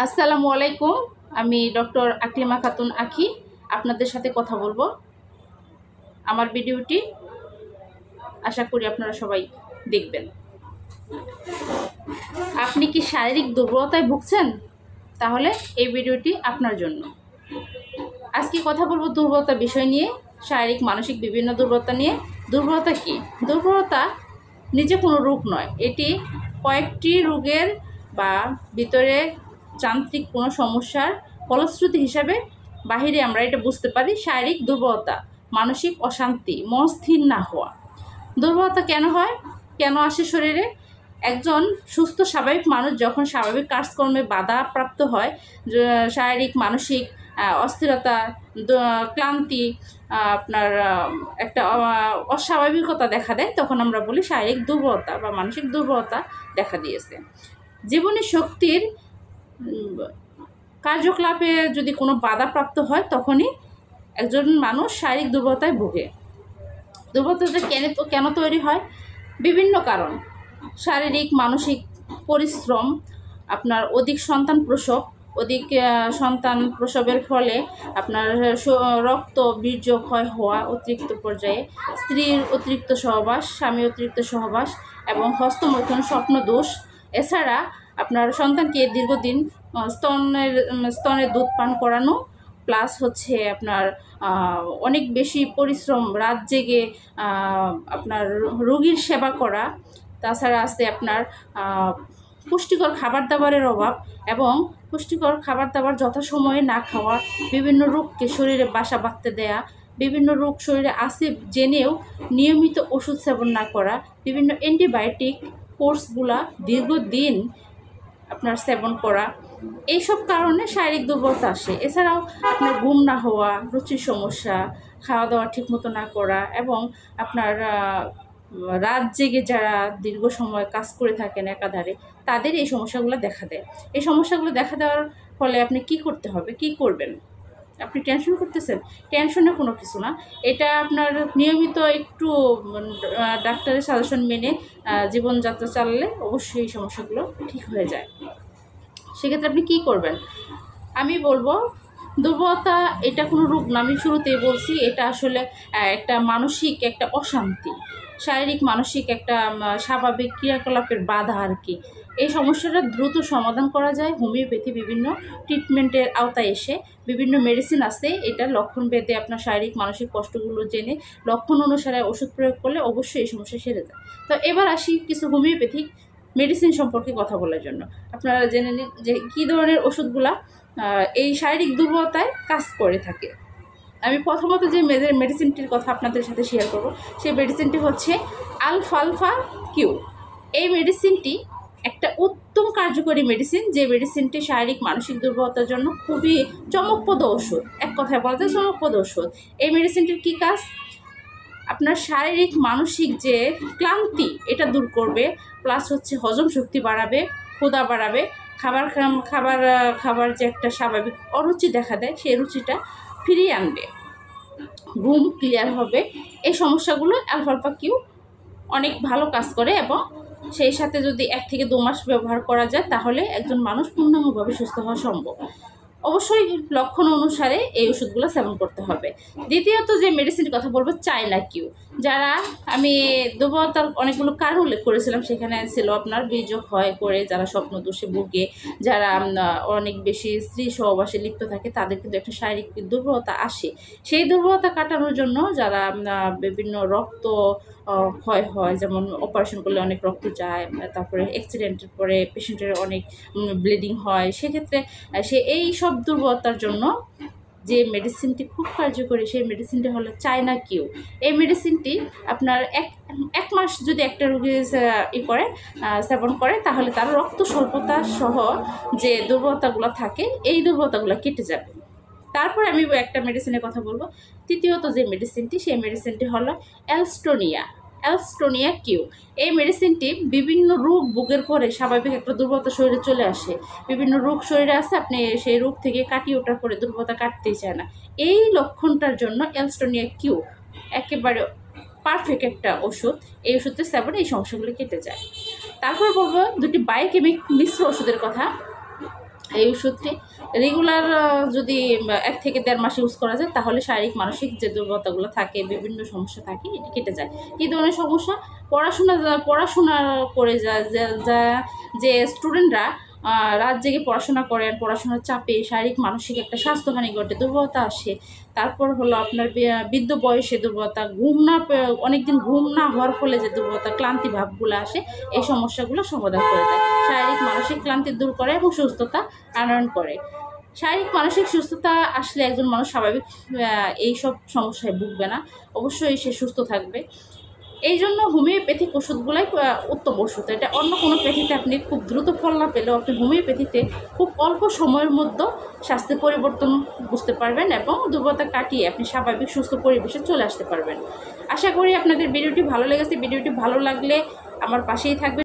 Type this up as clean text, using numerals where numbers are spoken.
আসসালামু আলাইকুম। আমি ডক্টর আকলিমা খাতুন আখি আপনাদের সাথে কথা বলবো। আমার ভিডিওটি আশা করি আপনারা সবাই দেখবেন। আপনি কি শারীরিক দুর্বলতায় ভুগছেন? তাহলে এই ভিডিওটি আপনার জন্য। আজকে কথা বলবো দুর্বলতা বিষয় নিয়ে, শারীরিক মানসিক বিভিন্ন দুর্বলতা নিয়ে। দুর্বলতা কি? দুর্বলতা নিজে কোনো রোগ নয়, এটি কয়েকটি রোগের বা ভিতরে যান্ত্রিক কোনো সমস্যার ফলশ্রুতি হিসাবে বাহিরে আমরা এটা বুঝতে পারি। শারীরিক দুর্বলতা, মানসিক অশান্তি, মন স্থির না হওয়া। দুর্বলতা কেন হয়, কেন আসে শরীরে? একজন সুস্থ স্বাভাবিক মানুষ যখন স্বাভাবিক কাজকর্মে বাধাপ্রাপ্ত হয়, শারীরিক মানসিক অস্থিরতা, ক্লান্তি, আপনার একটা অস্বাভাবিকতা দেখা দেয়, তখন আমরা বলি শারীরিক দুর্বলতা বা মানসিক দুর্বলতা দেখা দিয়েছে। জীবনী শক্তির কার্যকলাপে যদি কোনো বাধাপ্রাপ্ত হয়, তখনই একজন মানুষ শারীরিক দুর্বলতায় ভোগে। দুর্বলতাটা কেন তৈরি হয়? বিভিন্ন কারণ। শারীরিক মানসিক পরিশ্রম, আপনার অধিক সন্তান প্রসবের ফলে আপনার রক্ত বীর্য ক্ষয় হওয়া অতিরিক্ত পর্যায়ে, স্ত্রীর অতিরিক্ত সহবাস, স্বামী অতিরিক্ত সহবাস এবং হস্তমৈথুন, স্বপ্নদোষ। এছাড়া আপনার সন্তানকে দীর্ঘদিন স্তনের দুধ পান করানো, প্লাস হচ্ছে আপনার অনেক বেশি পরিশ্রম, রাত জেগে আপনার রোগীর সেবা করা। তাছাড়া আছে আপনার পুষ্টিকর খাবার দাবারের অভাব এবং পুষ্টিকর খাবার দাবার যথাসময়ে না খাওয়া, বিভিন্ন রোগকে শরীরে বাসা বাঁধতে দেয়া, বিভিন্ন রোগ শরীরে আছে জেনেও নিয়মিত ওষুধ সেবন না করা, বিভিন্ন অ্যান্টিবায়োটিক কোর্সগুলা দীর্ঘদিন আপনার সেবন করা, এইসব কারণে শারীরিক দুর্বলতা আসে। এছাড়াও আপনার ঘুম না হওয়া, রুচির সমস্যা, খাওয়া দাওয়া ঠিকমতো না করা এবং আপনার রাত জেগে যারা দীর্ঘ সময় কাজ করে থাকেন একাধারে, তাদের এই সমস্যাগুলো দেখা দেয়। এই সমস্যাগুলো দেখা দেওয়ার ফলে আপনি কি করতে হবে, কি করবেন? আপনি টেনশন করতেছেন? টেনশনে কোনো কিছু না। এটা আপনার নিয়মিত একটু ডাক্তারের সাজেশন মেনে জীবনযাত্রা চালালে অবশ্যই এই সমস্যাগুলো ঠিক হয়ে যায়। সেক্ষেত্রে আপনি কি করবেন? আমি বলবো, দুর্বলতা এটা কোনো রোগ না, আমি শুরুতেই বলছি, এটা আসলে একটা মানসিক একটা অশান্তি, শারীরিক মানসিক একটা স্বাভাবিক ক্রিয়াকলাপের বাধা আর কি। এই সমস্যাটা দ্রুত সমাধান করা যায় হোমিওপ্যাথি বিভিন্ন ট্রিটমেন্টের আওতায় এসে। বিভিন্ন মেডিসিন আছে, এটা লক্ষণ ভেদে আপনার শারীরিক মানসিক কষ্টগুলো জেনে লক্ষণ অনুসারে ওষুধ প্রয়োগ করলে অবশ্যই এই সমস্যা সেরে যায়। তো এবার আসি কিছু হোমিওপ্যাথিক মেডিসিন সম্পর্কে কথা বলার জন্য। আপনারা জেনে নিন যে কী ধরনের ওষুধগুলা এই শারীরিক দুর্বলতায় কাজ করে থাকে। আমি প্রথমত যে মেডিসিনটির কথা আপনাদের সাথে শেয়ার করব, সেই মেডিসিনটি হচ্ছে আলফালফা কিউ। এই মেডিসিনটি একটা উত্তম কার্যকরী মেডিসিন, যে মেডিসিনটি শারীরিক মানসিক দুর্বলতার জন্য খুবই চমকপ্রদ ওষুধ। এক কথায় বলা যায় চমকপ্রদ ওষুধ। এই মেডিসিনটির কী কাজ? আপনার শারীরিক মানসিক যে ক্লান্তি, এটা দূর করবে, প্লাস হচ্ছে হজম শক্তি বাড়াবে, ক্ষুধা বাড়াবে, খাবার যে একটা স্বাভাবিক অরুচি দেখা দেয়, সেই রুচিটা ফিরিয়ে আনবে, ঘুম ক্লিয়ার হবে। এই সমস্যাগুলো আলফালফা কিউ অনেক ভালো কাজ করে এবং সেই সাথে যদি 1 থেকে 2 মাস ব্যবহার করা যায়, তাহলে একজন মানুষ পূর্ণাঙ্গভাবে সুস্থ হওয়া সম্ভব। অবশ্যই লক্ষণ অনুসারে এই ওষুধগুলো সেবন করতে হবে। দ্বিতীয়ত যে মেডিসিনের কথা বলবো, চায়না কিউ। যারা আমি দুর্বলতার অনেকগুলো কারণ উল্লেখ করেছিলাম, সেখানে ছিল আপনার বীর্য ক্ষয় করে যারা স্বপ্নদোষে ভুগে, যারা অনেক বেশি স্ত্রী সহবাসে লিপ্ত থাকে, তাদের কিন্তু একটা শারীরিক দুর্বলতা আসে। সেই দুর্বলতা কাটানোর জন্য যারা বিভিন্ন রক্ত ক্ষয় হয়, যেমন অপারেশন করলে অনেক রক্ত যায়, তারপরে অ্যাক্সিডেন্টের পরে পেশেন্টের অনেক ব্লিডিং হয়, সেক্ষেত্রে এই সব দুর্বলতার জন্য যে মেডিসিনটি খুব কার্যকরী, সেই মেডিসিনটি হলো চায়না কিউ। এই মেডিসিনটি আপনার এক মাস যদি একটা রোগী সেবন করে, তাহলে তার রক্ত স্বল্পতা সহ যে দুর্বলতাগুলো থাকে, এই দুর্বলতাগুলো কেটে যাবে। তারপর আমি একটা মেডিসিনের কথা বলবো। তৃতীয়ত যে মেডিসিনটি, সেই মেডিসিনটি হলো অ্যালস্টোনিয়া কিউ। এই মেডিসিনটি বিভিন্ন রোগ ভোগের পরে স্বাভাবিক একটা দুর্বলতা শরীরে চলে আসে, বিভিন্ন রোগ শরীরে আছে, আপনি সেই রোগ থেকে কাটিয়ে ওঠার পরে দুর্বলতা কাটতেই চায় না। এই লক্ষণটার জন্য অ্যালস্টোনিয়া কিউ একেবারে পারফেক্ট একটা ওষুধ। এই ওষুধের সেবনে এই সমস্যাগুলো কেটে যায়। তারপর বলবো 2টি বায়োকেমিক মিশ্র ওষুধের কথা। এই ওষুধটি রেগুলার যদি 1 থেকে 1.5 মাস ইউজ করা যায়, তাহলে শারীরিক মানসিক যে দুর্বলতাগুলো থাকে, বিভিন্ন সমস্যা থাকে, এটি কেটে যায়। কী ধরনের সমস্যা? পড়াশোনা করে যে স্টুডেন্টরা রাত জেগে পড়াশোনা করেন, পড়াশোনার চাপে শারীরিক মানসিক একটা স্বাস্থ্যহানি ঘটে, দুর্বলতা আসে। তারপর হলো আপনার বৃদ্ধ বয়সে দুর্বলতা, অনেকদিন ঘুম না হওয়ার ফলে যে দুর্বলতা, ক্লান্তি ভাবগুলো আসে, এই সমস্যাগুলো সমাধান করে দেয়। শারীরিক মানসিক ক্লান্তি দূর করে এবং সুস্থতা আনয়ন করে। শারীরিক মানসিক সুস্থতা আসলে একজন মানুষ স্বাভাবিক এইসব সমস্যায় ভুগবে না, অবশ্যই সে সুস্থ থাকবে। এই জন্য হোমিওপ্যাথিক ওষুধগুলাই উত্তম ওষুধ। এটা অন্য কোনো প্যাথিতে আপনি খুব দ্রুত ফল না পেলেও আপনি হোমিওপ্যাথিতে খুব অল্প সময়ের মধ্যে স্বাস্থ্যের পরিবর্তন বুঝতে পারবেন এবং দুর্বলতা কাটিয়ে আপনি স্বাভাবিক সুস্থ পরিবেশে চলে আসতে পারবেন। আশা করি আপনাদের ভিডিওটি ভালো লেগেছে। ভিডিওটি ভালো লাগলে আমার পাশেই থাকবেন।